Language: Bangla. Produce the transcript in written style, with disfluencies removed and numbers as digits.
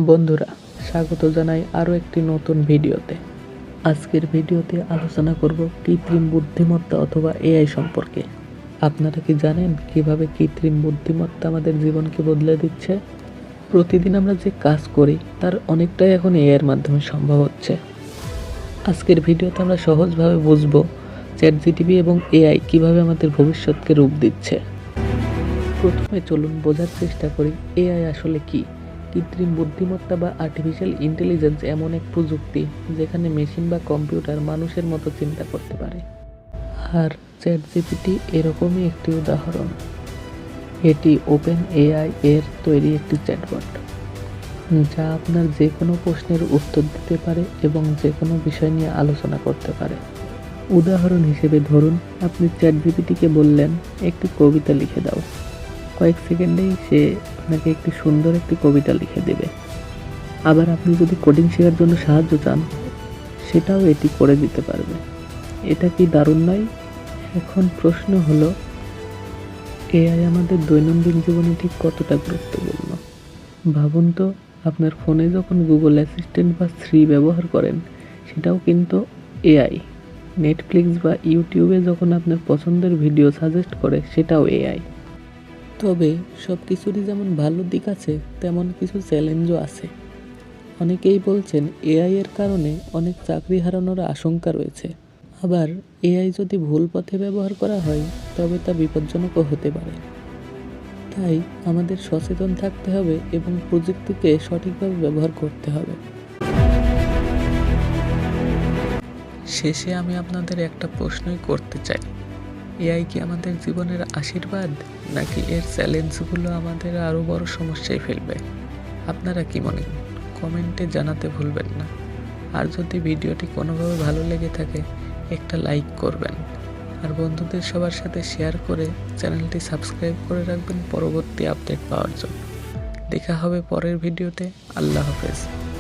বন্ধুরা, স্বাগত জানাই আরও একটি নতুন ভিডিওতে। আজকের ভিডিওতে আলোচনা করব কৃত্রিম বুদ্ধিমত্তা অথবা এআই সম্পর্কে। আপনারা কি জানেন কিভাবে কৃত্রিম বুদ্ধিমত্তা আমাদের জীবনকে বদলে দিচ্ছে? প্রতিদিন আমরা যে কাজ করি তার অনেকটাই এখন এআইয়ের মাধ্যমে সম্ভব হচ্ছে। আজকের ভিডিওতে আমরা সহজভাবে বুঝব চ্যাটজিপিটি এবং এআই কিভাবে আমাদের ভবিষ্যৎকে রূপ দিচ্ছে। প্রথমে চলুন বোঝার চেষ্টা করি এআই আসলে কি। কৃত্রিম বুদ্ধিমত্তা বা আর্টিফিশিয়াল ইন্টেলিজেন্স এমন এক প্রযুক্তি যেখানে মেশিন বা কম্পিউটার মানুষের মতো চিন্তা করতে পারে। আর চ্যাটজিপিটি এরকমই একটি উদাহরণ। এটি ওপেন এআই এর তৈরি একটি চ্যাটবট, যা আপনার যে কোনো প্রশ্নের উত্তর দিতে পারে এবং যে কোনো বিষয় নিয়ে আলোচনা করতে পারে। উদাহরণ হিসেবে ধরুন, আপনি চ্যাটজিপিটিকে বললেন একটি কবিতা লিখে দাও। কয়েক সেকেন্ডেই সে আপনাকে একটি সুন্দর একটি কবিতা লিখে দেবে। আবার আপনি যদি কোডিং শেখার জন্য সাহায্য চান, সেটাও এটি করে দিতে পারবে। এটা কি দারুণ নয়? এখন প্রশ্ন হলো, এআই আমাদের দৈনন্দিন জীবনে ঠিক কতটা গুরুত্বপূর্ণ? ভাবুন তো, আপনার ফোনে যখন গুগল অ্যাসিস্ট্যান্ট বা সিরি ব্যবহার করেন, সেটাও কিন্তু এআই। নেটফ্লিক্স বা ইউটিউবে যখন আপনার পছন্দের ভিডিও সাজেস্ট করে, সেটাও এআই। তবে সব কিছুরই যেমন ভালো দিক আছে, তেমন কিছু চ্যালেঞ্জও আছে। অনেকেই বলছেন এআই এর কারণে অনেক চাকরি হারানোর আশঙ্কা রয়েছে। আবার এআই যদি ভুল পথে ব্যবহার করা হয়, তবে তা বিপজ্জনকও হতে পারে। তাই আমাদের সচেতন থাকতে হবে এবং প্রযুক্তিকে সঠিকভাবে ব্যবহার করতে হবে। শেষে আমি আপনাদের একটা প্রশ্নই করতে চাই, এআই কি আমাদের জীবনের আশীর্বাদ, নাকি এর চ্যালেঞ্জগুলো আমাদের আরও বড় সমস্যায় ফেলবে? আপনারা কি মনে করেন? কমেন্টে জানাতে ভুলবেন না। আর যদি ভিডিওটি কোনোভাবে ভালো লেগে থাকে, একটা লাইক করবেন। আর বন্ধুদের সবার সাথে শেয়ার করে চ্যানেলটি সাবস্ক্রাইব করে রাখবেন পরবর্তী আপডেট পাওয়ার জন্য। দেখা হবে পরের ভিডিওতে। আল্লাহ হাফেজ।